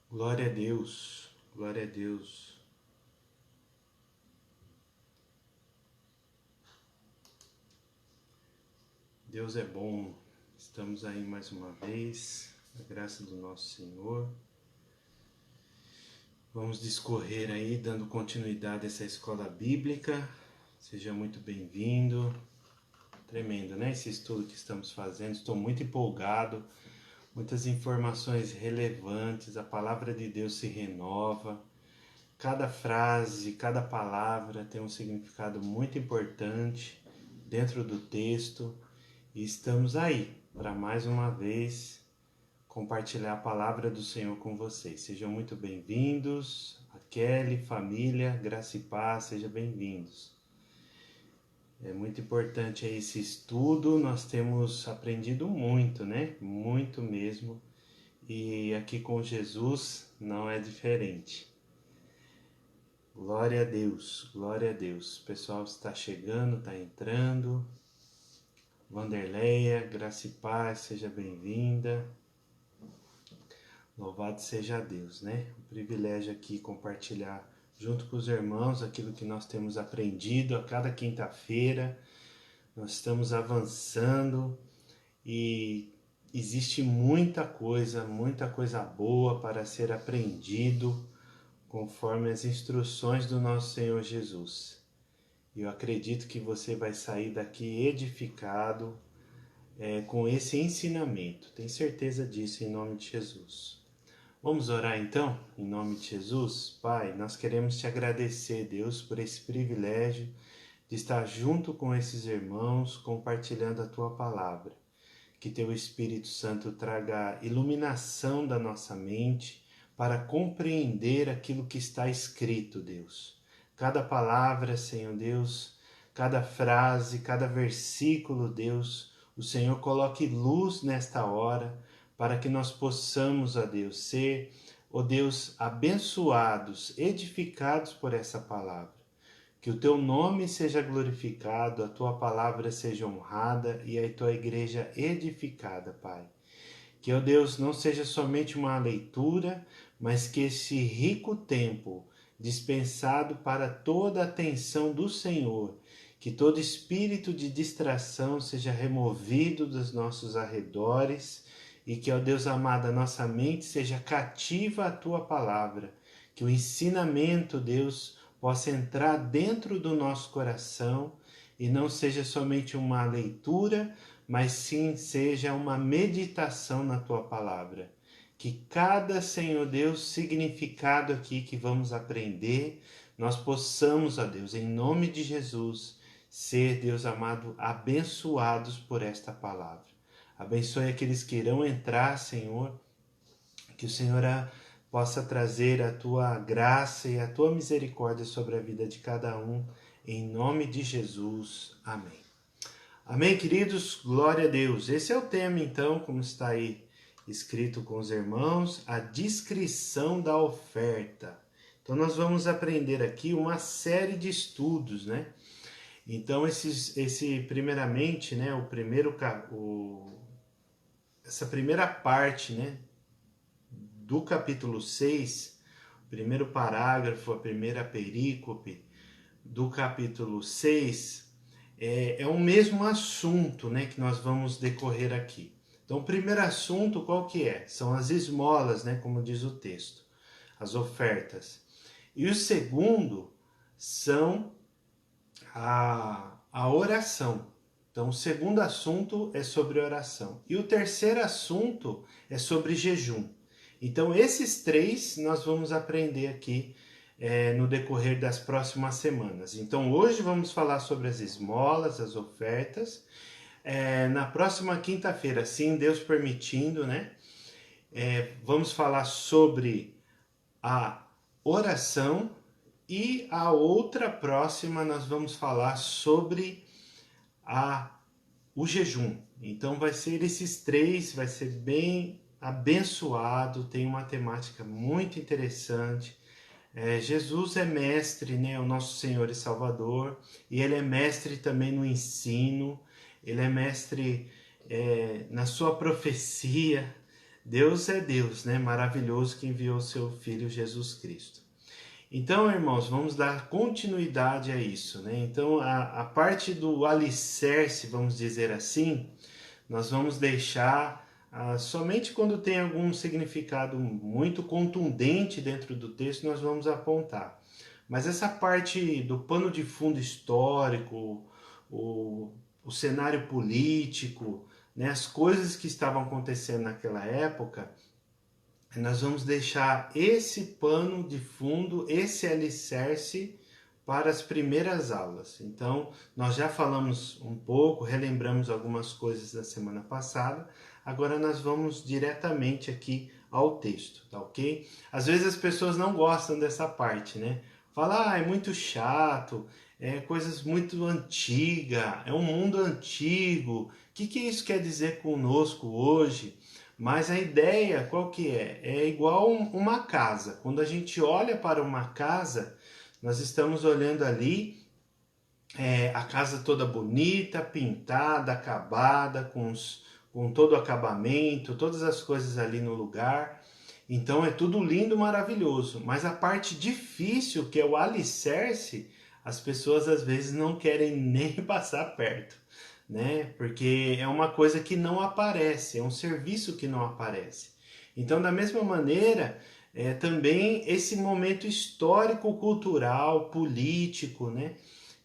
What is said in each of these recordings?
Glória a Deus, glória a Deus. Deus é bom, estamos aí mais uma vez, na graça do nosso Senhor. Vamos discorrer aí, dando continuidade a essa escola bíblica. Seja muito bem-vindo. Tremendo, né? Esse estudo que estamos fazendo, estou muito empolgado. Muitas informações relevantes, a palavra de Deus se renova. Cada frase, cada palavra tem um significado muito importante dentro do texto. E estamos aí para mais uma vez compartilhar a palavra do Senhor com vocês. Sejam muito bem-vindos. A Kelly, família, graça e paz, sejam bem-vindos. É muito importante esse estudo, nós temos aprendido muito, né? Muito mesmo. E aqui com Jesus não é diferente. Glória a Deus, glória a Deus. O pessoal está chegando, está entrando. Vanderleia, graça e paz, seja bem-vinda. Louvado seja Deus, né? Um privilégio aqui compartilhar junto com os irmãos aquilo que nós temos aprendido a cada quinta-feira. Nós estamos avançando e existe muita coisa boa para ser aprendido conforme as instruções do nosso Senhor Jesus. E eu acredito que você vai sair daqui edificado com esse ensinamento. Tenho certeza disso em nome de Jesus. Vamos orar então, em nome de Jesus? Pai, nós queremos te agradecer, Deus, por esse privilégio de estar junto com esses irmãos, compartilhando a tua palavra. Que teu Espírito Santo traga iluminação da nossa mente para compreender aquilo que está escrito, Deus. Cada palavra, Senhor Deus, cada frase, cada versículo, Deus, o Senhor coloque luz nesta hora para que nós possamos, ó Deus, ser, ó Deus, abençoados, edificados por essa palavra. Que o teu nome seja glorificado, a tua palavra seja honrada e a tua igreja edificada, Pai. Que, ó Deus, não seja somente uma leitura, mas que esse rico tempo dispensado para toda a atenção do Senhor, que todo espírito de distração seja removido dos nossos arredores e que, ó Deus amado, a nossa mente seja cativa à tua palavra, que o ensinamento, Deus, possa entrar dentro do nosso coração e não seja somente uma leitura, mas sim seja uma meditação na tua palavra. Que cada, Senhor Deus, significado aqui que vamos aprender, nós possamos, ó Deus, em nome de Jesus, ser, Deus amado, abençoados por esta palavra. Abençoe aqueles que irão entrar, Senhor, que o Senhor possa trazer a tua graça e a tua misericórdia sobre a vida de cada um, em nome de Jesus. Amém. Amém, queridos? Glória a Deus. Esse é o tema, então, como está aí escrito com os irmãos, a descrição da oferta. Então, nós vamos aprender aqui uma série de estudos, né? Então, primeiramente, né, essa primeira parte, né, do capítulo 6, o primeiro parágrafo, a primeira perícope do capítulo 6, é o mesmo assunto, né, que nós vamos decorrer aqui. Então, o primeiro assunto, qual que é? São as esmolas, né, como diz o texto, as ofertas. E o segundo são a oração. Então, o segundo assunto é sobre oração. E o terceiro assunto é sobre jejum. Então, esses três nós vamos aprender aqui no decorrer das próximas semanas. Então, hoje vamos falar sobre as esmolas, as ofertas. Na próxima quinta-feira, sim, Deus permitindo, né? Vamos falar sobre a oração e a outra próxima nós vamos falar sobre o jejum. Então vai ser esses três, vai ser bem abençoado, tem uma temática muito interessante. Jesus é mestre, né, o nosso Senhor e Salvador, e Ele é mestre também no ensino, Ele é mestre na sua profecia, Deus é Deus, né? Maravilhoso, que enviou seu Filho Jesus Cristo. Então, irmãos, vamos dar continuidade a isso, né? Então, a parte do alicerce, vamos dizer assim, nós vamos deixar somente quando tem algum significado muito contundente dentro do texto, nós vamos apontar. Mas essa parte do pano de fundo histórico, o cenário político, né, as coisas que estavam acontecendo naquela época, nós vamos deixar esse pano de fundo, esse alicerce para as primeiras aulas. Então, nós já falamos um pouco, relembramos algumas coisas da semana passada, agora nós vamos diretamente aqui ao texto, tá ok? Às vezes as pessoas não gostam dessa parte, né? Fala, é muito chato, é coisas muito antigas, é um mundo antigo, o que isso quer dizer conosco hoje? Mas a ideia, qual que é? É igual uma casa. Quando a gente olha para uma casa, nós estamos olhando ali a casa toda bonita, pintada, acabada, com todo o acabamento, todas as coisas ali no lugar. Então é tudo lindo, maravilhoso. Mas a parte difícil, que é o alicerce, as pessoas às vezes não querem nem passar perto, né? Porque é uma coisa que não aparece, é um serviço que não aparece. Então, da mesma maneira, também esse momento histórico, cultural, político, né?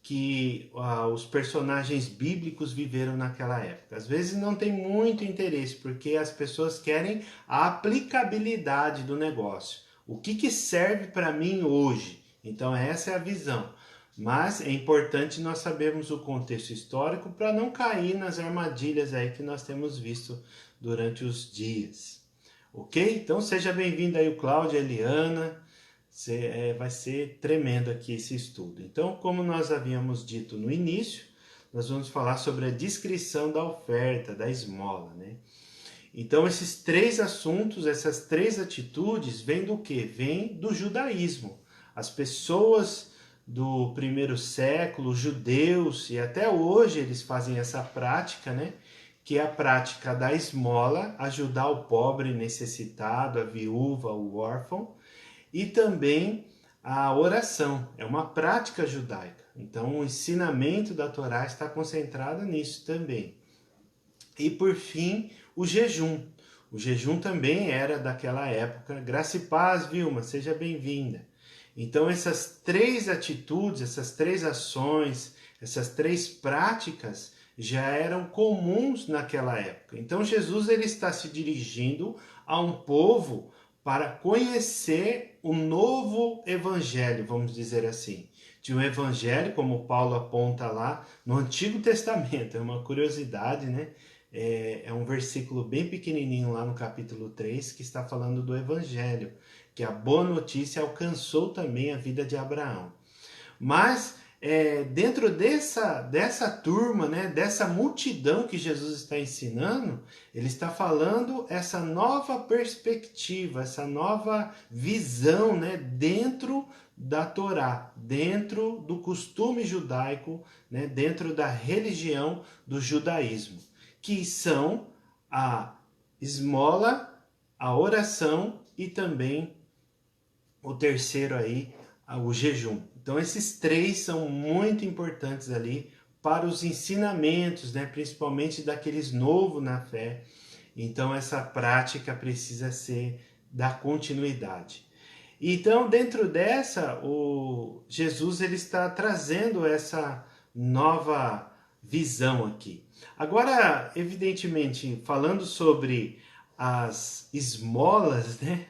Que os personagens bíblicos viveram naquela época. Às vezes não tem muito interesse, porque as pessoas querem a aplicabilidade do negócio. O que serve para mim hoje? Então, essa é a visão. Mas é importante nós sabermos o contexto histórico para não cair nas armadilhas aí que nós temos visto durante os dias. Ok? Então seja bem-vindo aí o Cláudio, a Eliana. Vai ser tremendo aqui esse estudo. Então, como nós havíamos dito no início, nós vamos falar sobre a descrição da oferta, da esmola, né? Então, esses três assuntos, essas três atitudes, vêm do quê? Vêm do judaísmo. As pessoas do primeiro século, os judeus, e até hoje eles fazem essa prática, né? Que é a prática da esmola, ajudar o pobre necessitado, a viúva, o órfão, e também a oração, é uma prática judaica. Então, o ensinamento da Torá está concentrado nisso também. E, por fim, o jejum. O jejum também era daquela época. Graça e paz, Vilma, seja bem-vinda. Então, essas três atitudes, essas três ações, essas três práticas já eram comuns naquela época. Então, Jesus ele está se dirigindo a um povo para conhecer o novo evangelho, vamos dizer assim. De um evangelho, como Paulo aponta lá no Antigo Testamento. É uma curiosidade, né? É um versículo bem pequenininho lá no capítulo 3 que está falando do evangelho, que a boa notícia alcançou também a vida de Abraão. Mas dentro dessa turma, né, dessa multidão que Jesus está ensinando, ele está falando essa nova perspectiva, essa nova visão, né, dentro da Torá, dentro do costume judaico, né, dentro da religião do judaísmo, que são a esmola, a oração e também o terceiro aí, o jejum. Então esses três são muito importantes ali para os ensinamentos, né, principalmente daqueles novos na fé. Então essa prática precisa ser da continuidade. Então dentro dessa, o Jesus ele está trazendo essa nova visão aqui. Agora, evidentemente, falando sobre as esmolas, né?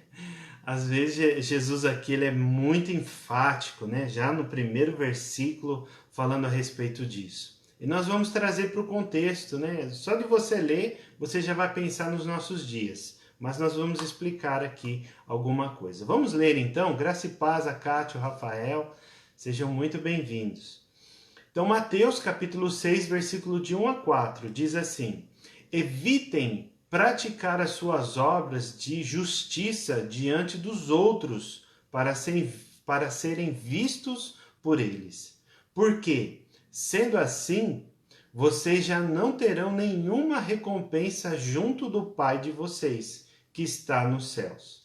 Às vezes Jesus aqui ele é muito enfático, né? Já no primeiro versículo falando a respeito disso. E nós vamos trazer para o contexto, né? Só de você ler, você já vai pensar nos nossos dias. Mas nós vamos explicar aqui alguma coisa. Vamos ler então, graça e paz a Cátia, o Rafael, sejam muito bem-vindos. Então Mateus capítulo 6, versículo de 1 a 4, diz assim: evitem praticar as suas obras de justiça diante dos outros, para serem vistos por eles. Porque, sendo assim, vocês já não terão nenhuma recompensa junto do Pai de vocês, que está nos céus.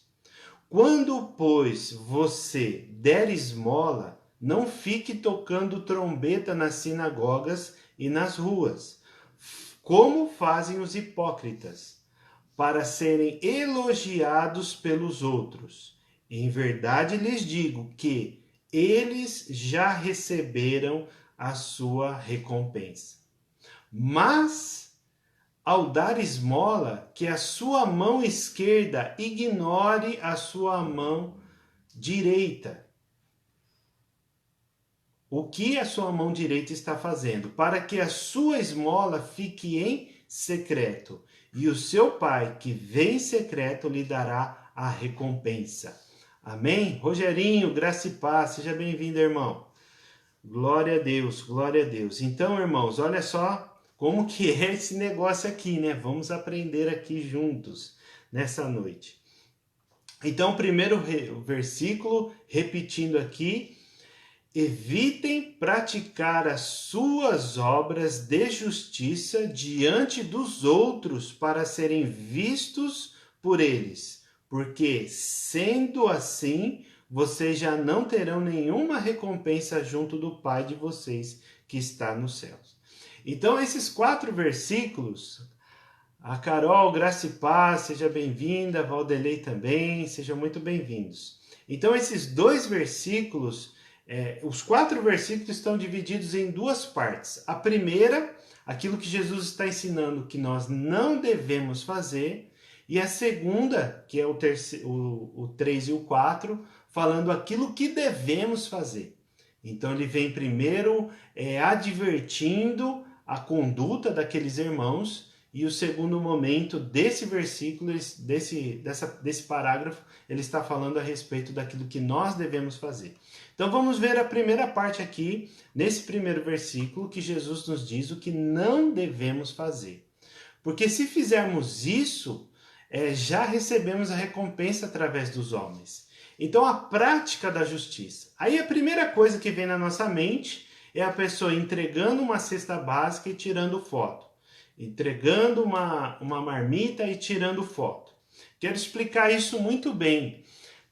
Quando, pois, você der esmola, não fique tocando trombeta nas sinagogas e nas ruas, como fazem os hipócritas, para serem elogiados pelos outros. Em verdade lhes digo que eles já receberam a sua recompensa. Mas, ao dar esmola, que a sua mão esquerda ignore a sua mão direita. O que a sua mão direita está fazendo? Para que a sua esmola fique em secreto. E o seu pai, que vê em secreto, lhe dará a recompensa. Amém? Rogerinho, graça e paz. Seja bem-vindo, irmão. Glória a Deus, glória a Deus. Então, irmãos, olha só como que é esse negócio aqui, né? Vamos aprender aqui juntos nessa noite. Então, o primeiro versículo, repetindo aqui: evitem praticar as suas obras de justiça diante dos outros para serem vistos por eles, porque, sendo assim, vocês já não terão nenhuma recompensa junto do Pai de vocês que está nos céus. Então, esses 4 versículos, a Carol, graça e paz, seja bem-vinda, Valdelei também, sejam muito bem-vindos. Então, esses 2 versículos, os 4 versículos estão divididos em 2 partes. A primeira, aquilo que Jesus está ensinando que nós não devemos fazer, e a segunda, que é o 3 e o 4, falando aquilo que devemos fazer. Então ele vem primeiro advertindo a conduta daqueles irmãos, e o segundo momento desse versículo, desse parágrafo, ele está falando a respeito daquilo que nós devemos fazer. Então vamos ver a primeira parte aqui, nesse primeiro versículo, que Jesus nos diz o que não devemos fazer. Porque se fizermos isso, já recebemos a recompensa através dos homens. Então a prática da justiça. Aí a primeira coisa que vem na nossa mente é a pessoa entregando uma cesta básica e tirando foto. Entregando uma marmita e tirando foto. Quero explicar isso muito bem.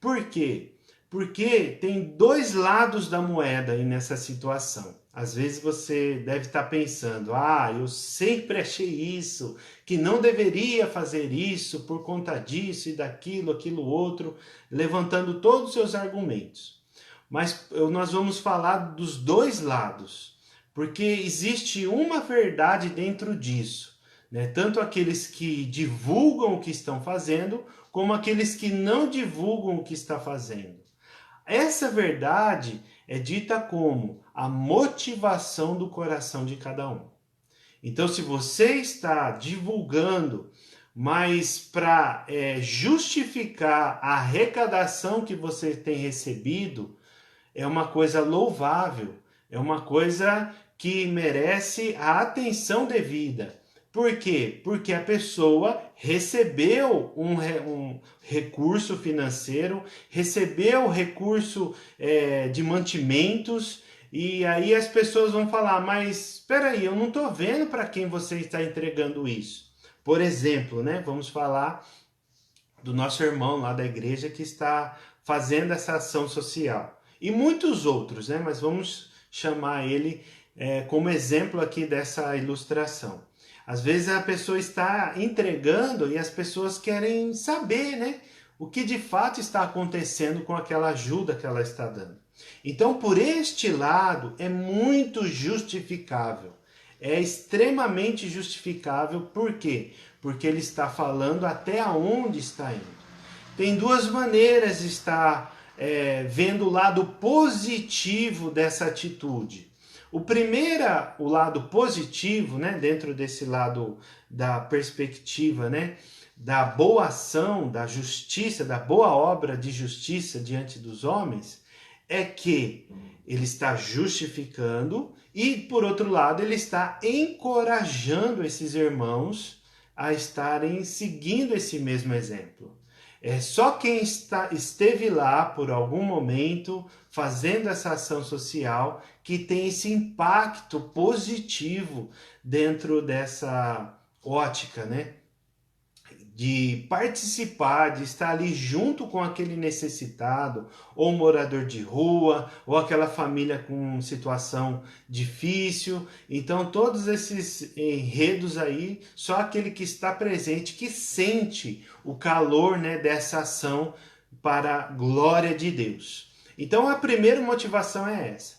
Por quê? Porque tem 2 lados da moeda aí nessa situação. Às vezes você deve estar pensando, eu sempre achei isso, que não deveria fazer isso por conta disso e daquilo, aquilo outro, levantando todos os seus argumentos. Mas nós vamos falar dos 2 lados, porque existe uma verdade dentro disso, né? Tanto aqueles que divulgam o que estão fazendo, como aqueles que não divulgam o que está fazendo. Essa verdade é dita como a motivação do coração de cada um. Então, se você está divulgando, mas para justificar a arrecadação que você tem recebido, é uma coisa louvável, é uma coisa que merece a atenção devida. Por quê? Porque a pessoa recebeu um recurso financeiro, recebeu recurso de mantimentos, e aí as pessoas vão falar, mas espera aí, eu não estou vendo para quem você está entregando isso. Por exemplo, né? Vamos falar do nosso irmão lá da igreja que está fazendo essa ação social. E muitos outros, né? Mas vamos chamar ele como exemplo aqui dessa ilustração. Às vezes a pessoa está entregando e as pessoas querem saber, né, o que de fato está acontecendo com aquela ajuda que ela está dando. Então, por este lado, é muito justificável. É extremamente justificável. Por quê? Porque ele está falando até aonde está indo. Tem 2 maneiras de estar vendo o lado positivo dessa atitude. O lado positivo, né, dentro desse lado da perspectiva, né, da boa ação, da justiça, da boa obra de justiça diante dos homens, é que ele está justificando e, por outro lado, ele está encorajando esses irmãos a estarem seguindo esse mesmo exemplo. É só quem esteve lá por algum momento fazendo essa ação social que tem esse impacto positivo dentro dessa ótica, né? de participar, de estar ali junto com aquele necessitado, ou morador de rua, ou aquela família com situação difícil. Então, todos esses enredos aí, só aquele que está presente, que sente o calor, né, dessa ação para a glória de Deus. Então, a primeira motivação é essa.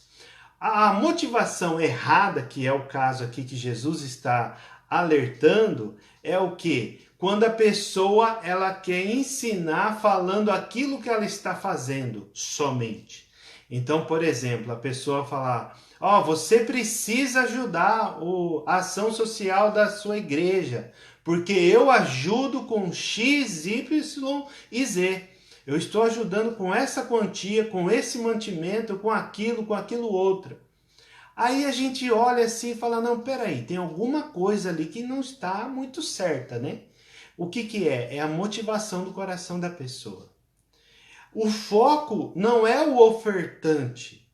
A motivação errada, que é o caso aqui que Jesus está alertando, é o quê? Quando a pessoa ela quer ensinar falando aquilo que ela está fazendo somente. Então, por exemplo, a pessoa falar: ó, você precisa ajudar a ação social da sua igreja, porque eu ajudo com X, Y e Z. Eu estou ajudando com essa quantia, com esse mantimento, com aquilo outro. Aí a gente olha assim e fala: não, peraí, tem alguma coisa ali que não está muito certa, né? O que que é? É a motivação do coração da pessoa. O foco não é o ofertante,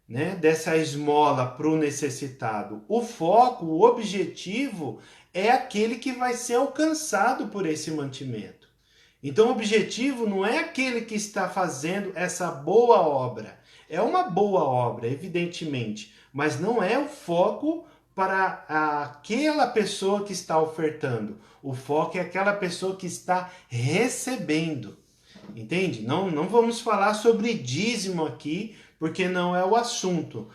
né, dessa esmola para o necessitado. O foco, o objetivo é aquele que vai ser alcançado por esse mantimento. Então o objetivo não é aquele que está fazendo essa boa obra. É uma boa obra, evidentemente, mas não é o foco para aquela pessoa que está ofertando. O foco é aquela pessoa que está recebendo. Entende? Não vamos falar sobre dízimo aqui, porque não é o assunto.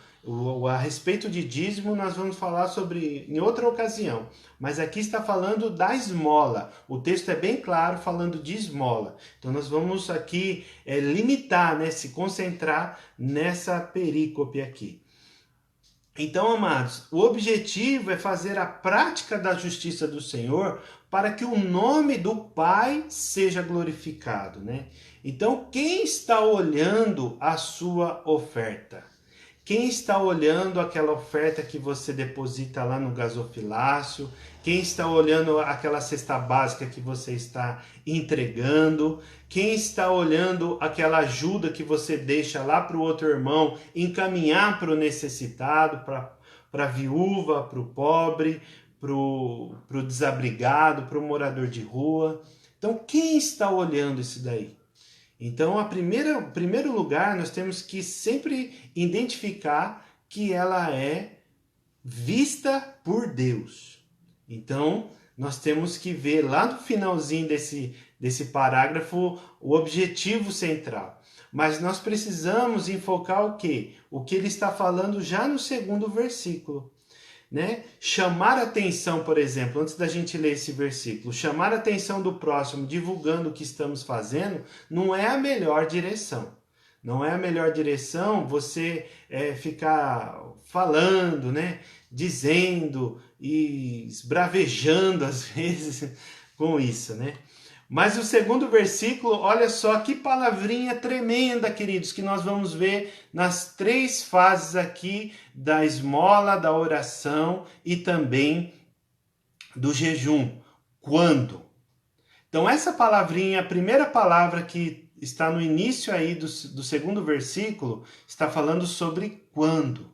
A respeito de dízimo nós vamos falar sobre em outra ocasião. Mas aqui está falando da esmola. O texto é bem claro falando de esmola. Então nós vamos aqui limitar, né, se concentrar nessa perícope aqui. Então, amados, o objetivo é fazer a prática da justiça do Senhor para que o nome do Pai seja glorificado, né? Então, quem está olhando a sua oferta? Quem está olhando aquela oferta que você deposita lá no gasofilácio? Quem está olhando aquela cesta básica que você está entregando? Quem está olhando aquela ajuda que você deixa lá para o outro irmão encaminhar para o necessitado, para a viúva, para o pobre, para o desabrigado, para o morador de rua? Então, quem está olhando isso daí? Então, em primeiro lugar, nós temos que sempre identificar que ela é vista por Deus. Então, nós temos que ver lá no finalzinho desse parágrafo o objetivo central. Mas nós precisamos enfocar o quê? O que ele está falando já no segundo versículo. Né? Chamar a atenção, por exemplo, antes da gente ler esse versículo, chamar a atenção do próximo, divulgando o que estamos fazendo, não é a melhor direção. Não é a melhor direção você ficar falando, né? Dizendo e esbravejando às vezes com isso, né? Mas o segundo versículo, olha só que palavrinha tremenda, queridos, que nós vamos ver nas três fases aqui da esmola, da oração e também do jejum. Quando? Então essa palavrinha, a primeira palavra que está no início aí do segundo versículo, está falando sobre quando.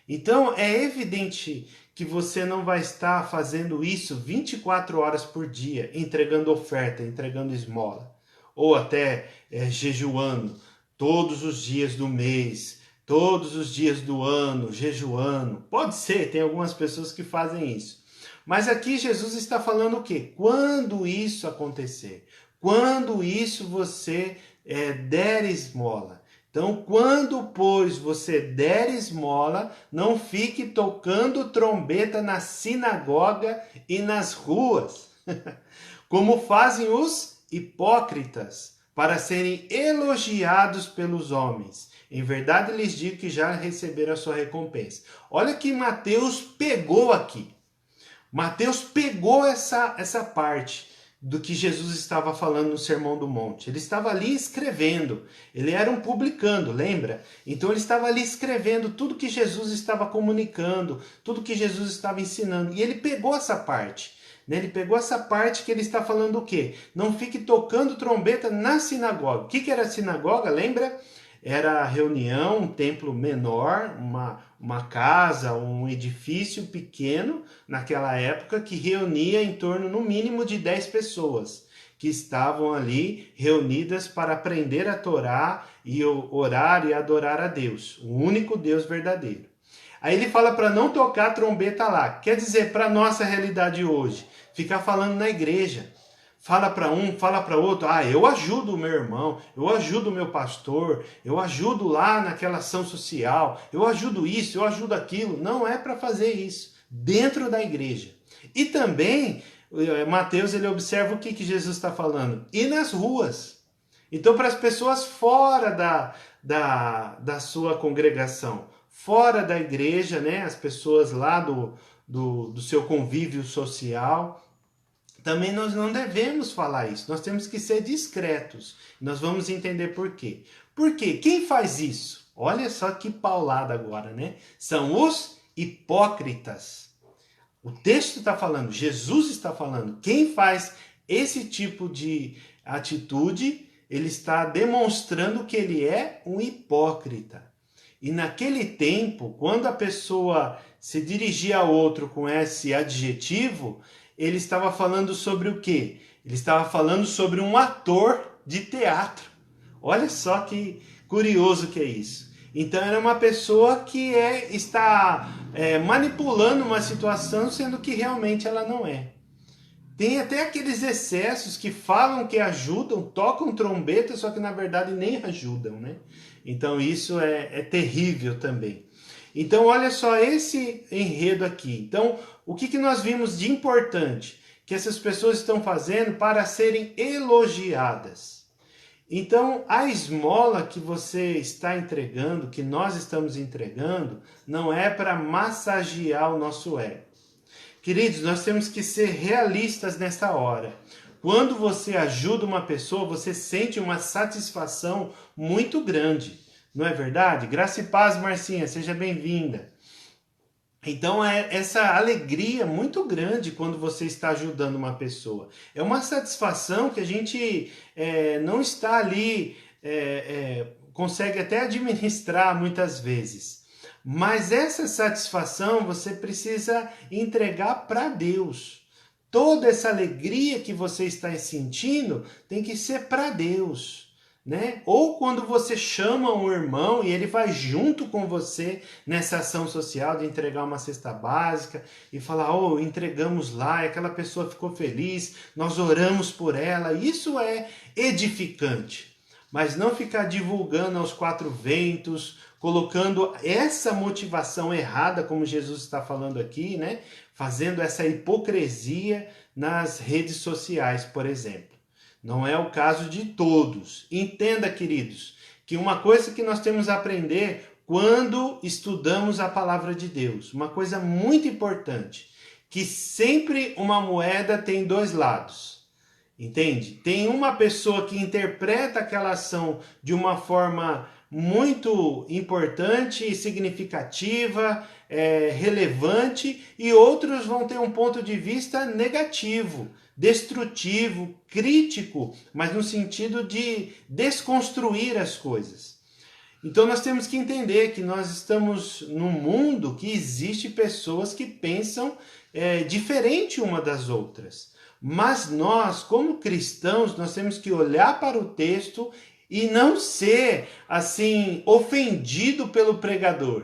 Então é evidente que você não vai estar fazendo isso 24 horas por dia, entregando oferta, entregando esmola, ou até jejuando todos os dias do mês, todos os dias do ano, jejuando. Pode ser, tem algumas pessoas que fazem isso. Mas aqui Jesus está falando o quê? Quando isso acontecer, quando isso você der esmola. Então, quando, pois, você der esmola, não fique tocando trombeta na sinagoga e nas ruas, como fazem os hipócritas, para serem elogiados pelos homens. Em verdade, lhes digo que já receberam a sua recompensa. Olha que Mateus pegou aqui. Mateus pegou essa parte do que Jesus estava falando no Sermão do Monte. Ele estava ali escrevendo. Ele era um publicano, lembra? Então ele estava ali escrevendo tudo que Jesus estava comunicando, tudo que Jesus estava ensinando. E ele pegou essa parte. Né? Ele pegou essa parte que ele está falando o quê? Não fique tocando trombeta na sinagoga. O que era a sinagoga? Lembra? Era a reunião, um templo menor, uma casa, um edifício pequeno naquela época que reunia em torno no mínimo de 10 pessoas. que estavam ali reunidas para aprender a Torá e orar e adorar a Deus, o único Deus verdadeiro. Aí ele fala para não tocar trombeta lá. Quer dizer, para a nossa realidade hoje, ficar falando na igreja. Fala para um, fala para outro. Eu ajudo o meu irmão, eu ajudo o meu pastor, eu ajudo lá naquela ação social, eu ajudo isso, eu ajudo aquilo. Não é para fazer isso dentro da igreja. E também, Mateus, ele observa o que Jesus está falando. E nas ruas. Então, para as pessoas fora da sua congregação, fora da igreja, né? As pessoas lá do seu convívio social, também nós não devemos falar isso. Nós temos que ser discretos. Nós vamos entender por quê. Por quê? Quem faz isso? Olha só que paulada agora, né? São os hipócritas. O texto está falando, Jesus está falando. Quem faz esse tipo de atitude, ele está demonstrando que ele é um hipócrita. E naquele tempo, quando a pessoa se dirigia a outro com esse adjetivo, ele estava falando sobre o quê? Ele estava falando sobre um ator de teatro. Olha só que curioso que é isso. Então era uma pessoa que está manipulando uma situação, sendo que realmente ela não é. Tem até aqueles excessos que falam que ajudam, tocam trombeta, só que na verdade nem ajudam, né? Então isso é terrível também. Então olha só esse enredo aqui. Então o que nós vimos de importante? Que essas pessoas estão fazendo para serem elogiadas. Então a esmola que você está entregando, que nós estamos entregando, não é para massagear o nosso ego. Queridos, nós temos que ser realistas nesta hora. Quando você ajuda uma pessoa, você sente uma satisfação muito grande. Não é verdade? Graça e paz, Marcinha, seja bem-vinda. Então é essa alegria muito grande quando você está ajudando uma pessoa. É uma satisfação que a gente não está ali, consegue até administrar muitas vezes. Mas essa satisfação você precisa entregar para Deus. Toda essa alegria que você está sentindo tem que ser para Deus, né? Ou quando você chama um irmão e ele vai junto com você nessa ação social de entregar uma cesta básica e falar, entregamos lá, e aquela pessoa ficou feliz, nós oramos por ela. Isso é edificante. Mas não ficar divulgando aos quatro ventos, colocando essa motivação errada, como Jesus está falando aqui, né? Fazendo essa hipocrisia nas redes sociais, por exemplo. Não é o caso de todos. Entenda, queridos, que uma coisa que nós temos a aprender quando estudamos a palavra de Deus, uma coisa muito importante, que sempre uma moeda tem dois lados. Entende? Tem uma pessoa que interpreta aquela ação de uma forma muito importante e significativa, relevante, e outros vão ter um ponto de vista negativo, destrutivo, crítico, mas no sentido de desconstruir as coisas. Então nós temos que entender que nós estamos num mundo que existe pessoas que pensam diferente uma das outras. Mas nós, como cristãos, nós temos que olhar para o texto e não ser, assim, ofendido pelo pregador.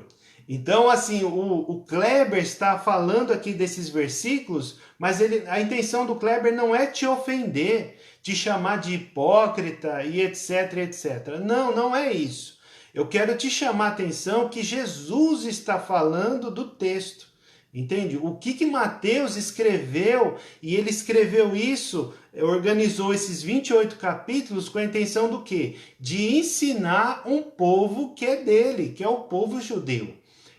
Então, assim, o Kleber está falando aqui desses versículos, mas a intenção do Kleber não é te ofender, te chamar de hipócrita e etc, etc. Não é isso. Eu quero te chamar a atenção que Jesus está falando do texto. Entende? O que Mateus escreveu, e ele escreveu isso, organizou esses 28 capítulos com a intenção do quê? De ensinar um povo que é dele, que é o povo judeu.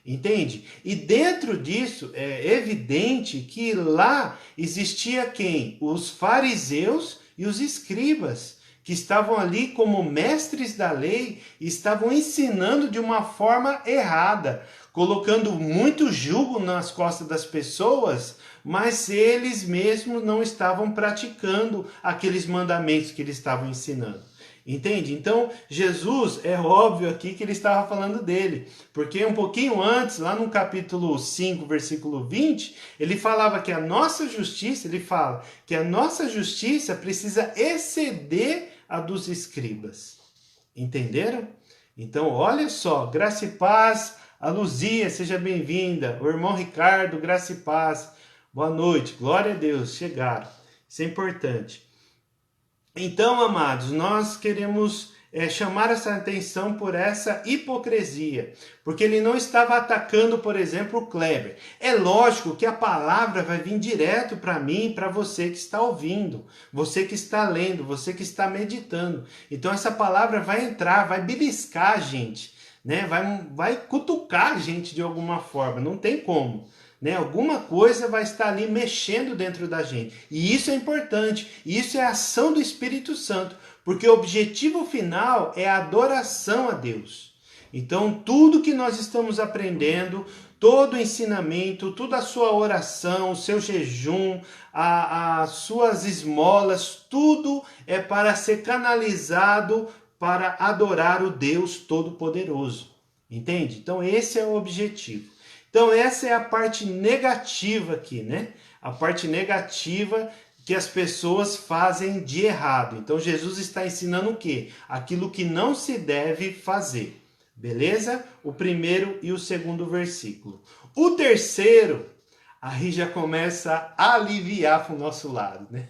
Entende? E dentro disso é evidente que lá existia quem? Os fariseus e os escribas, que estavam ali como mestres da lei e estavam ensinando de uma forma errada, colocando muito jugo nas costas das pessoas, mas eles mesmos não estavam praticando aqueles mandamentos que eles estavam ensinando. Entende? Então, Jesus, é óbvio aqui que ele estava falando dele, porque um pouquinho antes, lá no capítulo 5, versículo 20, ele falava que a nossa justiça, ele fala que a nossa justiça precisa exceder a dos escribas. Entenderam? Então, olha só, graça e paz, a Luzia, seja bem-vinda, o irmão Ricardo, graça e paz, boa noite, glória a Deus, chegaram, isso é importante. Então, amados, nós queremos chamar essa atenção por essa hipocrisia, porque ele não estava atacando, por exemplo, o Kleber. É lógico que a palavra vai vir direto para mim e para você que está ouvindo, você que está lendo, você que está meditando. Então essa palavra vai entrar, vai beliscar a gente, né? Vai cutucar a gente de alguma forma, não tem como. Né? Alguma coisa vai estar ali mexendo dentro da gente. E isso é importante. Isso é a ação do Espírito Santo. Porque o objetivo final é a adoração a Deus. Então, tudo que nós estamos aprendendo, todo o ensinamento, toda a sua oração, o seu jejum, as suas esmolas, tudo é para ser canalizado para adorar o Deus Todo-Poderoso. Entende? Então, esse é o objetivo. Então essa é a parte negativa aqui, né? A parte negativa que as pessoas fazem de errado. Então Jesus está ensinando o quê? Aquilo que não se deve fazer. Beleza? O primeiro e o segundo versículo. O terceiro, aí já começa a aliviar para o nosso lado, né?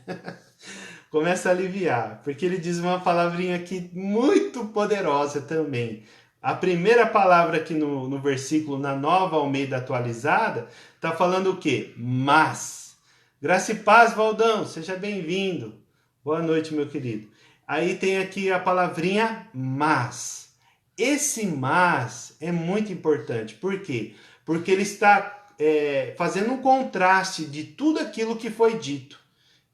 Começa a aliviar, porque ele diz uma palavrinha aqui muito poderosa também. A primeira palavra aqui no versículo, na Nova Almeida Atualizada, está falando o quê? Mas. Graça e paz, Valdão, seja bem-vindo. Boa noite, meu querido. Aí tem aqui a palavrinha mas. Esse mas é muito importante. Por quê? Porque ele está fazendo um contraste de tudo aquilo que foi dito.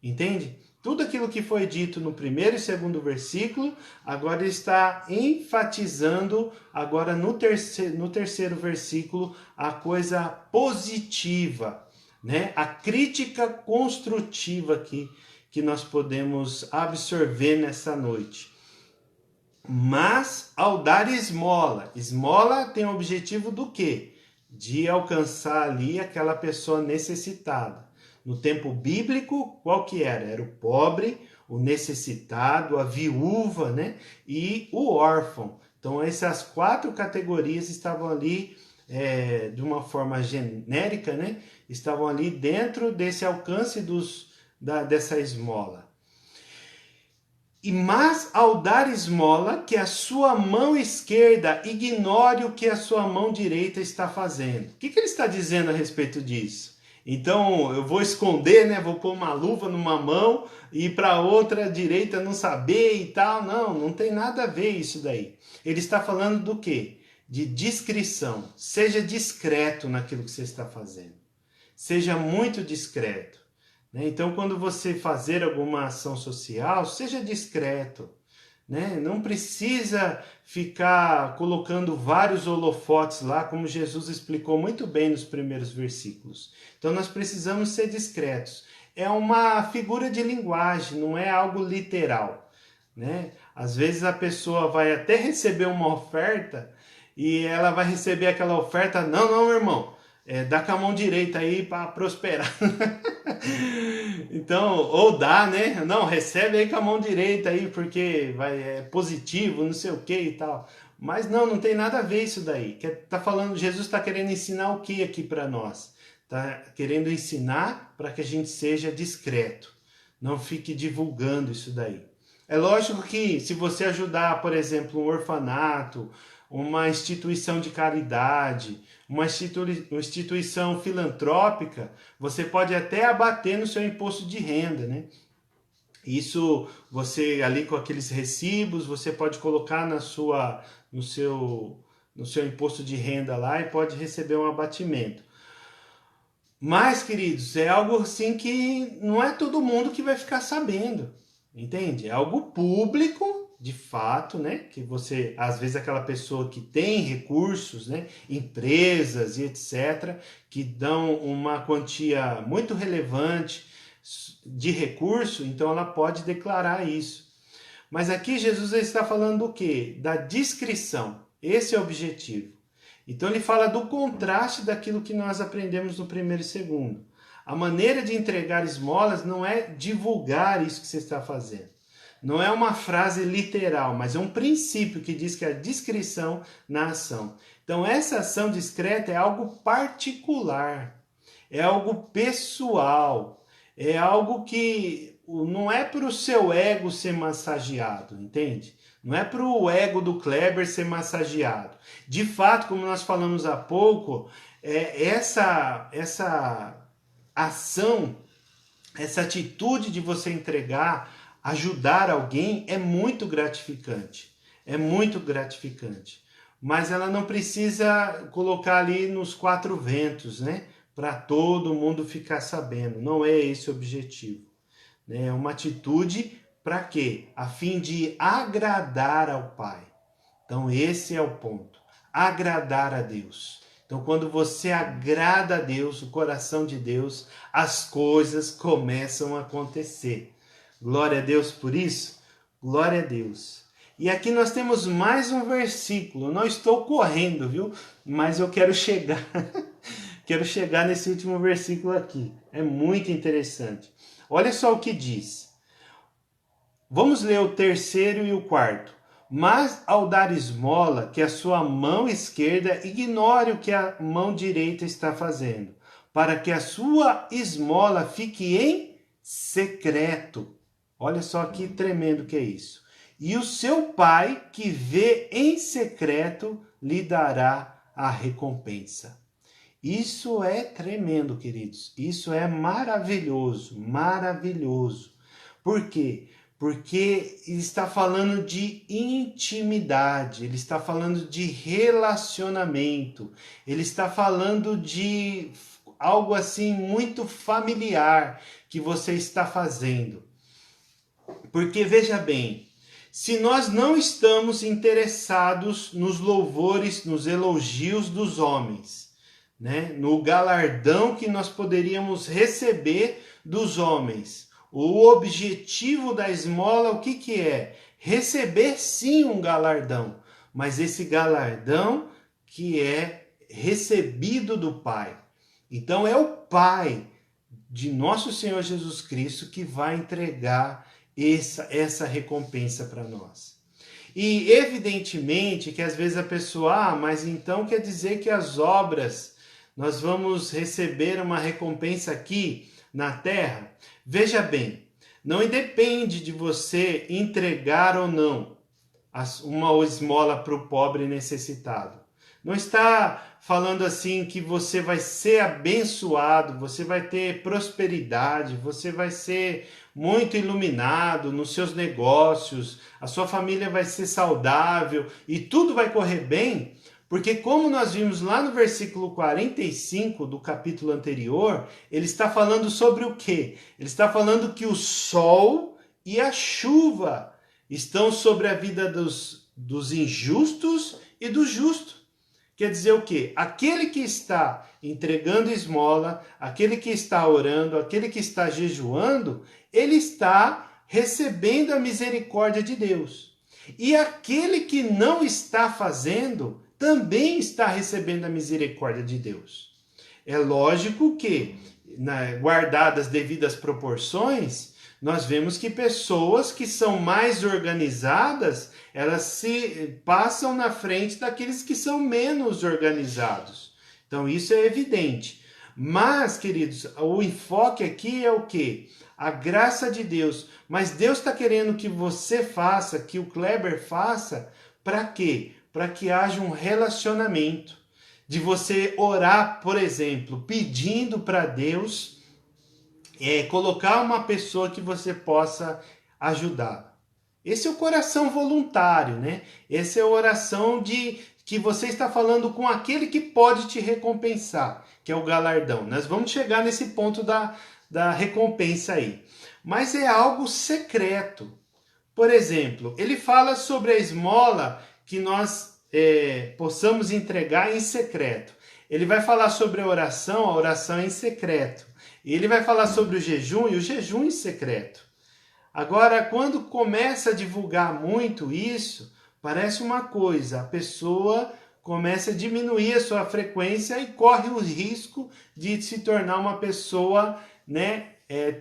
Entende? Tudo aquilo que foi dito no primeiro e segundo versículo, agora ele está enfatizando, agora no terceiro versículo, a coisa positiva, né? A crítica construtiva aqui que nós podemos absorver nessa noite. Mas ao dar esmola, esmola tem o objetivo do quê? De alcançar ali aquela pessoa necessitada. No tempo bíblico, qual que era? Era o pobre, o necessitado, a viúva, né? E o órfão. Então essas quatro categorias estavam ali de uma forma genérica, né? Estavam ali dentro desse alcance dessa esmola. Mas ao dar esmola, que a sua mão esquerda ignore o que a sua mão direita está fazendo. O que ele está dizendo a respeito disso? Então eu vou esconder, né? Vou pôr uma luva numa mão e para outra direita não saber e tal. Não tem nada a ver isso daí. Ele está falando do quê? De discrição. Seja discreto naquilo que você está fazendo. Seja muito discreto. Então, quando você fazer alguma ação social, seja discreto. Não precisa ficar colocando vários holofotes lá, como Jesus explicou muito bem nos primeiros versículos. Então, nós precisamos ser discretos. É uma figura de linguagem, não é algo literal. Às vezes a pessoa vai até receber uma oferta e ela vai receber aquela oferta, não, irmão. Dá com a mão direita aí para prosperar. Então, ou dá, né? Não, recebe aí com a mão direita aí porque é positivo, não sei o que e tal. Mas não tem nada a ver isso daí. Jesus está querendo ensinar o que aqui para nós? Está querendo ensinar para que a gente seja discreto. Não fique divulgando isso daí. É lógico que se você ajudar, por exemplo, um orfanato, uma instituição de caridade, uma instituição filantrópica, você pode até abater no seu imposto de renda, né? Isso, você ali com aqueles recibos, você pode colocar no seu imposto de renda lá e pode receber um abatimento. Mas, queridos, é algo assim que não é todo mundo que vai ficar sabendo, entende? É algo público, de fato, né, que você, às vezes aquela pessoa que tem recursos, né, empresas e etc, que dão uma quantia muito relevante de recurso, então ela pode declarar isso. Mas aqui Jesus está falando do quê? Da discrição. Esse é o objetivo. Então ele fala do contraste daquilo que nós aprendemos no primeiro e segundo. A maneira de entregar esmolas não é divulgar isso que você está fazendo. Não é uma frase literal, mas é um princípio que diz que a discrição na ação. Então essa ação discreta é algo particular, é algo pessoal, é algo que não é para o seu ego ser massageado, entende? Não é para o ego do Kleber ser massageado. De fato, como nós falamos há pouco, essa ação, essa atitude de você entregar, ajudar alguém é muito gratificante. É muito gratificante. Mas ela não precisa colocar ali nos quatro ventos, né? Para todo mundo ficar sabendo. Não é esse o objetivo. É uma atitude para quê? A fim de agradar ao Pai. Então esse é o ponto. Agradar a Deus. Então quando você agrada a Deus, o coração de Deus, as coisas começam a acontecer. Glória a Deus por isso. Glória a Deus. E aqui nós temos mais um versículo. Eu não estou correndo, viu? Mas eu quero chegar. Quero chegar nesse último versículo aqui. É muito interessante. Olha só o que diz. Vamos ler o terceiro e o quarto. Mas ao dar esmola, que a sua mão esquerda ignore o que a mão direita está fazendo, para que a sua esmola fique em secreto. Olha só que tremendo que é isso. E o seu pai, que vê em secreto, lhe dará a recompensa. Isso é tremendo, queridos. Isso é maravilhoso, maravilhoso. Por quê? Porque ele está falando de intimidade, ele está falando de relacionamento, ele está falando de algo assim muito familiar que você está fazendo. Porque veja bem, se nós não estamos interessados nos louvores, nos elogios dos homens, né, no galardão que nós poderíamos receber dos homens, o objetivo da esmola, o que é? Receber sim um galardão, mas esse galardão que é recebido do Pai. Então é o Pai de nosso Senhor Jesus Cristo que vai entregar essa recompensa para nós. E evidentemente que às vezes a pessoa, mas então quer dizer que as obras, nós vamos receber uma recompensa aqui na terra? Veja bem, não depende de você entregar ou não uma esmola para o pobre necessitado. Não está falando assim que você vai ser abençoado, você vai ter prosperidade, você vai ser muito iluminado nos seus negócios, a sua família vai ser saudável e tudo vai correr bem, porque como nós vimos lá no versículo 45 do capítulo anterior, ele está falando sobre o quê? Ele está falando que o sol e a chuva estão sobre a vida dos injustos e do justo. Quer dizer o quê? Aquele que está entregando esmola, aquele que está orando, aquele que está jejuando, ele está recebendo a misericórdia de Deus. E aquele que não está fazendo, também está recebendo a misericórdia de Deus. É lógico que, guardadas devidas proporções, nós vemos que pessoas que são mais organizadas, elas se passam na frente daqueles que são menos organizados. Então isso é evidente. Mas, queridos, o enfoque aqui é o quê? A graça de Deus. Mas Deus está querendo que você faça, que o Kleber faça, para quê? Para que haja um relacionamento. De você orar, por exemplo, pedindo para Deus colocar uma pessoa que você possa ajudar. Esse é o coração voluntário, né? Essa é a oração de que você está falando com aquele que pode te recompensar, que é o galardão. Nós vamos chegar nesse ponto da recompensa aí. Mas é algo secreto. Por exemplo, ele fala sobre a esmola que nós possamos entregar em secreto. Ele vai falar sobre a oração em secreto. E ele vai falar sobre o jejum e o jejum em secreto. Agora, quando começa a divulgar muito isso, parece uma coisa, a pessoa começa a diminuir a sua frequência e corre o risco de se tornar uma pessoa, né,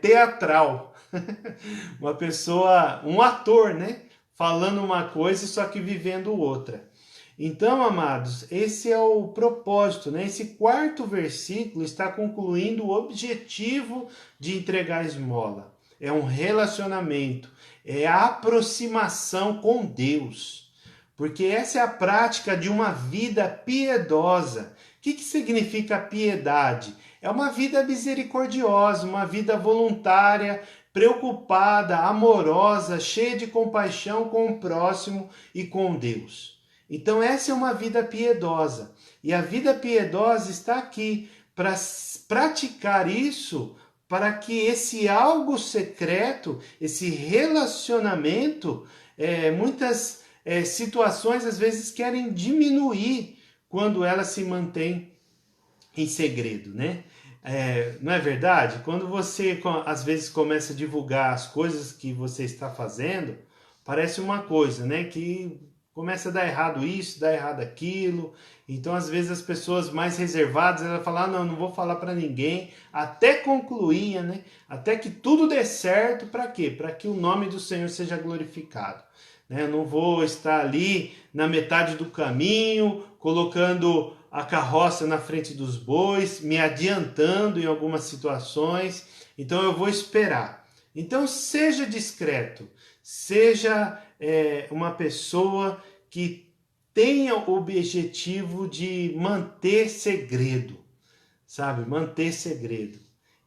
teatral. Uma pessoa, um ator, né, falando uma coisa só que vivendo outra. Então, amados, esse é o propósito, né? Esse quarto versículo está concluindo o objetivo de entregar a esmola. É um relacionamento, é a aproximação com Deus. Porque essa é a prática de uma vida piedosa. O que significa piedade? É uma vida misericordiosa, uma vida voluntária, preocupada, amorosa, cheia de compaixão com o próximo e com Deus. Então essa é uma vida piedosa. E a vida piedosa está aqui para praticar isso, para que esse algo secreto, esse relacionamento, muitas situações às vezes querem diminuir quando ela se mantém em segredo, né? Não é verdade? Quando você às vezes começa a divulgar as coisas que você está fazendo, parece uma coisa, né? Que começa a dar errado isso, dar errado aquilo. Então, às vezes, as pessoas mais reservadas, elas falam, não vou falar para ninguém, até concluir, né? Até que tudo dê certo, para quê? Para que o nome do Senhor seja glorificado. Né? Eu não vou estar ali na metade do caminho, colocando a carroça na frente dos bois, me adiantando em algumas situações. Então, eu vou esperar. Então, seja discreto, seja uma pessoa que tenha o objetivo de manter segredo, sabe? Manter segredo.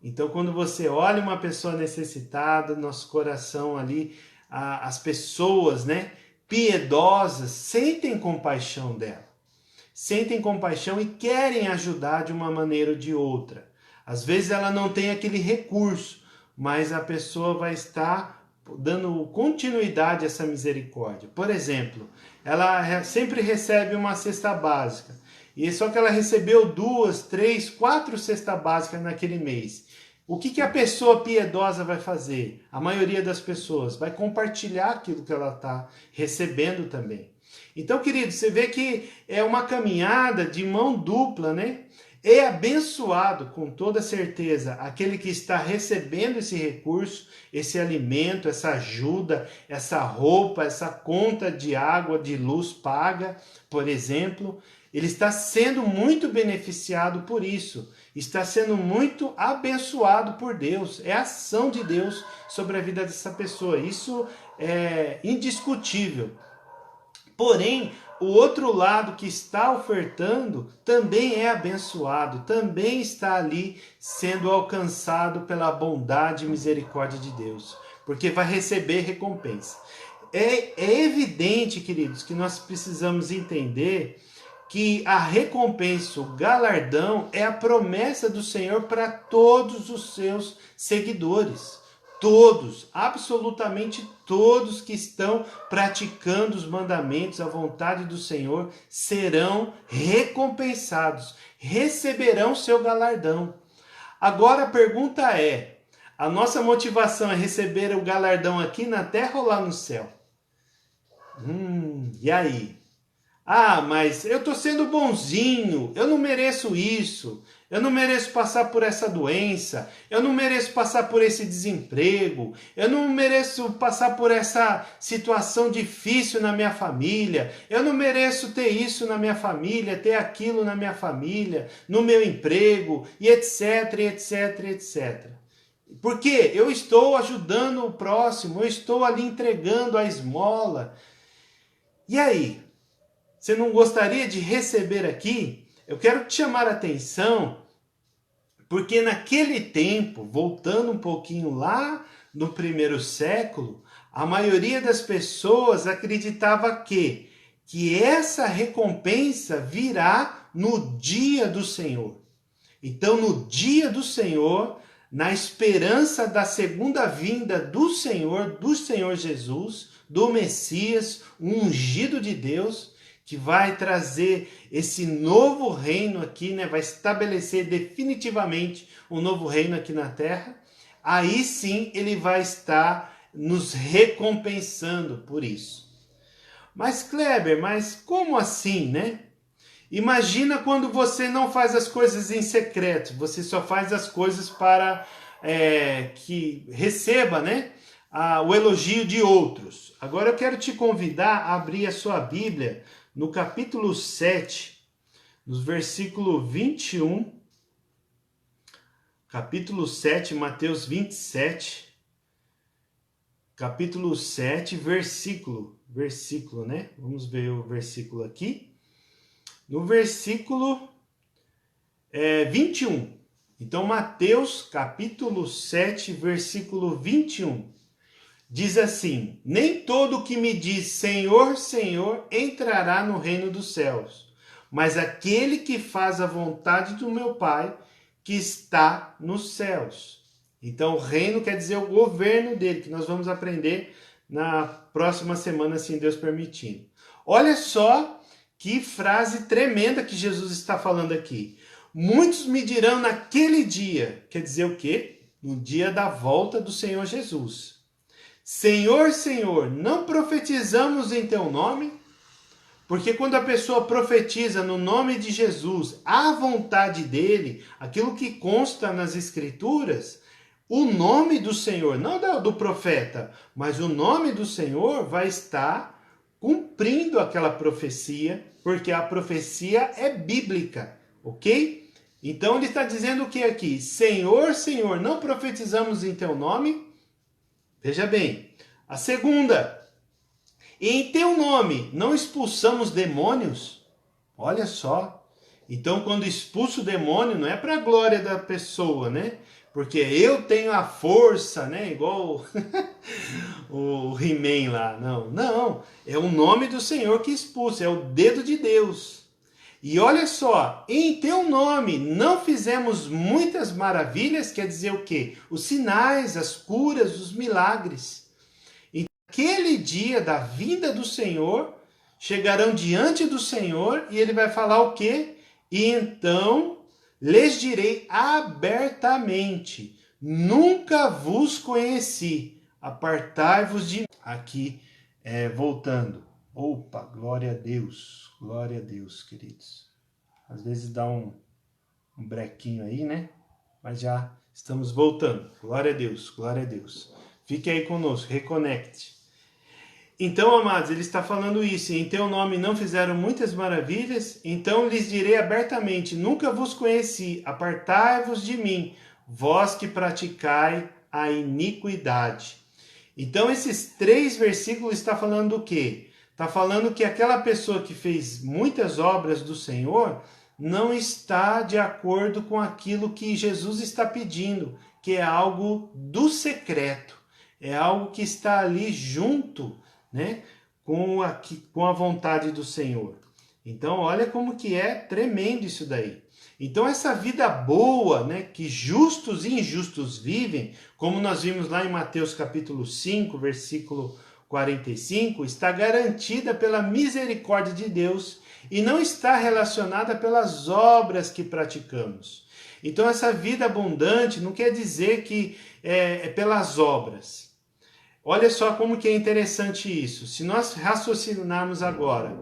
Então, quando você olha uma pessoa necessitada, nosso coração ali, as pessoas, né, piedosas, sentem compaixão dela. Sentem compaixão e querem ajudar de uma maneira ou de outra. Às vezes ela não tem aquele recurso, mas a pessoa vai estar dando continuidade a essa misericórdia. Por exemplo, ela sempre recebe uma cesta básica, e só que ela recebeu 2, 3, 4 cestas básicas naquele mês. O que a pessoa piedosa vai fazer? A maioria das pessoas vai compartilhar aquilo que ela está recebendo também. Então, querido, você vê que é uma caminhada de mão dupla, né? É abençoado, com toda certeza, aquele que está recebendo esse recurso, esse alimento, essa ajuda, essa roupa, essa conta de água, de luz paga, por exemplo. Ele está sendo muito beneficiado por isso. Está sendo muito abençoado por Deus. É a ação de Deus sobre a vida dessa pessoa. Isso é indiscutível. Porém, o outro lado que está ofertando também é abençoado, também está ali sendo alcançado pela bondade e misericórdia de Deus, porque vai receber recompensa. É evidente, queridos, que nós precisamos entender que a recompensa, o galardão, é a promessa do Senhor para todos os seus seguidores. Todos, absolutamente todos que estão praticando os mandamentos, a vontade do Senhor, serão recompensados, receberão seu galardão. Agora a pergunta é, a nossa motivação é receber o galardão aqui na terra ou lá no céu? E aí? Mas eu estou sendo bonzinho, eu não mereço isso, eu não mereço passar por essa doença, eu não mereço passar por esse desemprego, eu não mereço passar por essa situação difícil na minha família, eu não mereço ter isso na minha família, ter aquilo na minha família, no meu emprego, e etc, etc, etc. Porque eu estou ajudando o próximo, eu estou ali entregando a esmola. E aí? Você não gostaria de receber aqui? Eu quero te chamar a atenção, porque naquele tempo, voltando um pouquinho lá no primeiro século, a maioria das pessoas acreditava que essa recompensa virá no dia do Senhor. Então, no dia do Senhor, na esperança da segunda vinda do Senhor Jesus, do Messias, um ungido de Deus, que vai trazer esse novo reino aqui, né? Vai estabelecer definitivamente um novo reino aqui na terra. Aí sim ele vai estar nos recompensando por isso. Mas Kleber, mas como assim, né? Imagina quando você não faz as coisas em secreto, você só faz as coisas para que receba, né, o elogio de outros. Agora eu quero te convidar a abrir a sua Bíblia no capítulo 7, no versículo 21. Capítulo 7, Mateus 27. Capítulo 7, versículo, né? Vamos ver o versículo aqui. No versículo 21. Então, Mateus, capítulo 7, versículo 21. Diz assim: nem todo que me diz Senhor, Senhor, entrará no reino dos céus, mas aquele que faz a vontade do meu Pai, que está nos céus. Então, o reino quer dizer o governo dele, que nós vamos aprender na próxima semana, se Deus permitindo. Olha só que frase tremenda que Jesus está falando aqui. Muitos me dirão naquele dia, quer dizer o quê? No dia da volta do Senhor Jesus. Senhor, Senhor, não profetizamos em teu nome? Porque quando a pessoa profetiza no nome de Jesus, a vontade dele, aquilo que consta nas Escrituras, o nome do Senhor, não do profeta, mas o nome do Senhor vai estar cumprindo aquela profecia, porque a profecia é bíblica, ok? Então ele está dizendo o que aqui? Senhor, Senhor, não profetizamos em teu nome? Veja bem. A segunda, em teu nome não expulsamos demônios? Olha só. Então, quando expulso o demônio, não é para a glória da pessoa, né? Porque eu tenho a força, né? Igual o He-Man lá. Não, não. É o nome do Senhor que expulsa, é o dedo de Deus. E olha só, em teu nome não fizemos muitas maravilhas, quer dizer o quê? Os sinais, as curas, os milagres. E naquele dia da vinda do Senhor, chegarão diante do Senhor e ele vai falar o quê? E então lhes direi abertamente, nunca vos conheci, apartai-vos de mim. Aqui, voltando. Opa, glória a Deus, queridos. Às vezes dá um brequinho aí, né? Mas já estamos voltando. Glória a Deus, glória a Deus. Fique aí conosco, reconecte. Então, amados, ele está falando isso. Em teu nome não fizeram muitas maravilhas, então lhes direi abertamente, nunca vos conheci, apartai-vos de mim, vós que praticai a iniquidade. Então, esses 3 versículos está falando do quê? Está falando que aquela pessoa que fez muitas obras do Senhor não está de acordo com aquilo que Jesus está pedindo, que é algo do secreto, é algo que está ali junto, né, com a vontade do Senhor. Então, olha como que é tremendo isso daí. Então, essa vida boa, né, que justos e injustos vivem, como nós vimos lá em Mateus capítulo 5, versículo 45, está garantida pela misericórdia de Deus e não está relacionada pelas obras que praticamos. Então, essa vida abundante não quer dizer que é pelas obras. Olha só como que é interessante isso. Se nós raciocinarmos agora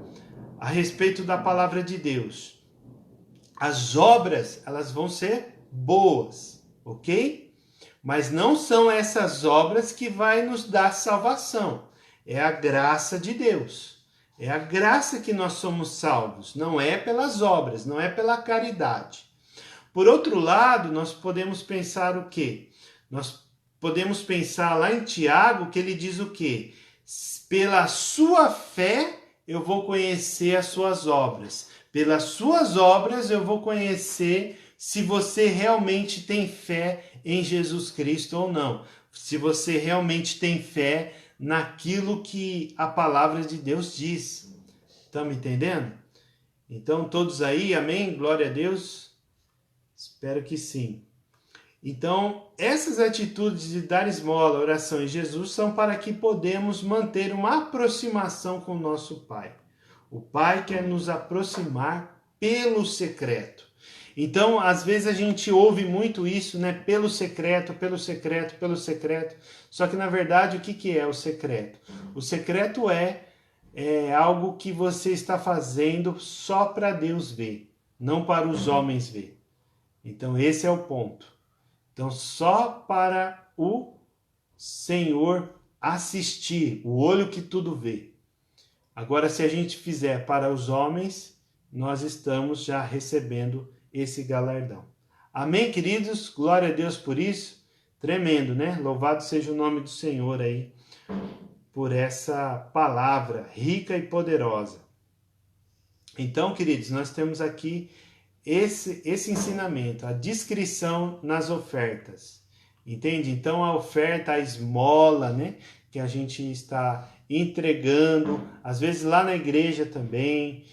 a respeito da palavra de Deus, as obras, elas vão ser boas, ok? Mas não são essas obras que vai nos dar salvação. É a graça de Deus. É a graça que nós somos salvos. Não é pelas obras, não é pela caridade. Por outro lado, nós podemos pensar o quê? Nós podemos pensar lá em Tiago, que ele diz o quê? Pela sua fé eu vou conhecer as suas obras. Pelas suas obras eu vou conhecer se você realmente tem fé em Jesus Cristo ou não. Se você realmente tem fé naquilo que a palavra de Deus diz. Estão me entendendo? Então, todos aí, amém? Glória a Deus? Espero que sim. Então, essas atitudes de dar esmola, oração e Jesus são para que podemos manter uma aproximação com o nosso Pai. O Pai quer nos aproximar pelo secreto. Então, às vezes a gente ouve muito isso, né? Pelo secreto, pelo secreto, pelo secreto. Só que, na verdade, o que é o secreto? O secreto é algo que você está fazendo só para Deus ver, não para os homens ver. Então, esse é o ponto. Então, só para o Senhor assistir, o olho que tudo vê. Agora, se a gente fizer para os homens, nós estamos já recebendo esse galardão. Amém, queridos? Glória a Deus por isso. Tremendo, né? Louvado seja o nome do Senhor aí, por essa palavra rica e poderosa. Então, queridos, nós temos aqui esse ensinamento, a discrição nas ofertas. Entende? Então, a oferta, a esmola, né? Que a gente está entregando, às vezes lá na igreja também.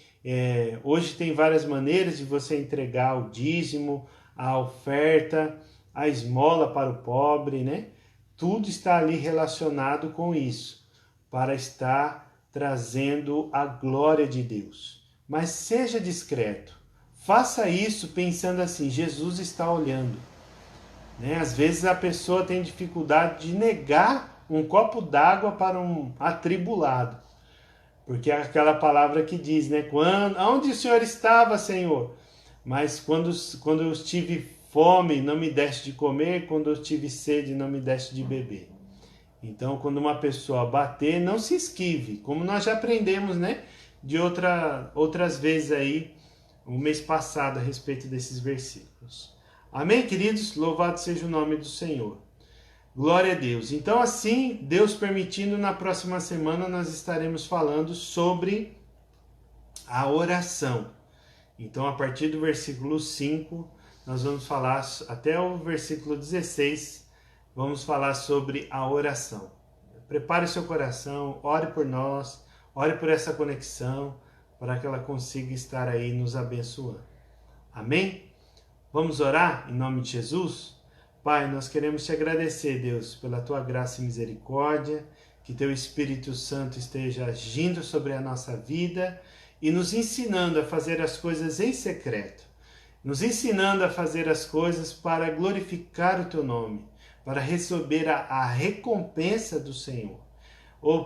Hoje tem várias maneiras de você entregar o dízimo, a oferta, a esmola para o pobre, né? Tudo está ali relacionado com isso, para estar trazendo a glória de Deus. Mas seja discreto, faça isso pensando assim, Jesus está olhando. Né? Às vezes a pessoa tem dificuldade de negar um copo d'água para um atribulado. Porque é aquela palavra que diz, né? Onde o Senhor estava, Senhor? Mas quando eu tive fome, não me deste de comer. Quando eu tive sede, não me deste de beber. Então, quando uma pessoa bater, não se esquive. Como nós já aprendemos, né? De outras vezes aí, o mês passado, a respeito desses versículos. Amém, queridos? Louvado seja o nome do Senhor. Glória a Deus. Então, assim, Deus permitindo, na próxima semana nós estaremos falando sobre a oração. Então, a partir do versículo 5, nós vamos falar até o versículo 16, vamos falar sobre a oração. Prepare seu coração, ore por nós, ore por essa conexão, para que ela consiga estar aí nos abençoando. Amém? Vamos orar em nome de Jesus? Pai, nós queremos te agradecer, Deus, pela tua graça e misericórdia, que teu Espírito Santo esteja agindo sobre a nossa vida e nos ensinando a fazer as coisas em secreto, nos ensinando a fazer as coisas para glorificar o teu nome, para receber a recompensa do Senhor.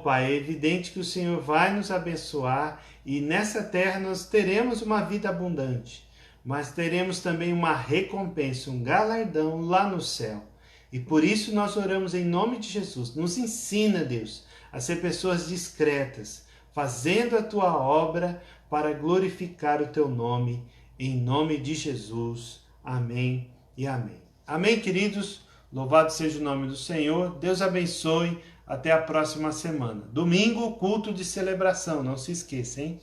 Pai, é evidente que o Senhor vai nos abençoar e nessa terra nós teremos uma vida abundante. Mas teremos também uma recompensa, um galardão lá no céu. E por isso nós oramos em nome de Jesus. Nos ensina, Deus, a ser pessoas discretas, fazendo a tua obra para glorificar o teu nome, em nome de Jesus. Amém e amém. Amém, queridos? Louvado seja o nome do Senhor. Deus abençoe. Até a próxima semana. Domingo, culto de celebração. Não se esqueça, hein?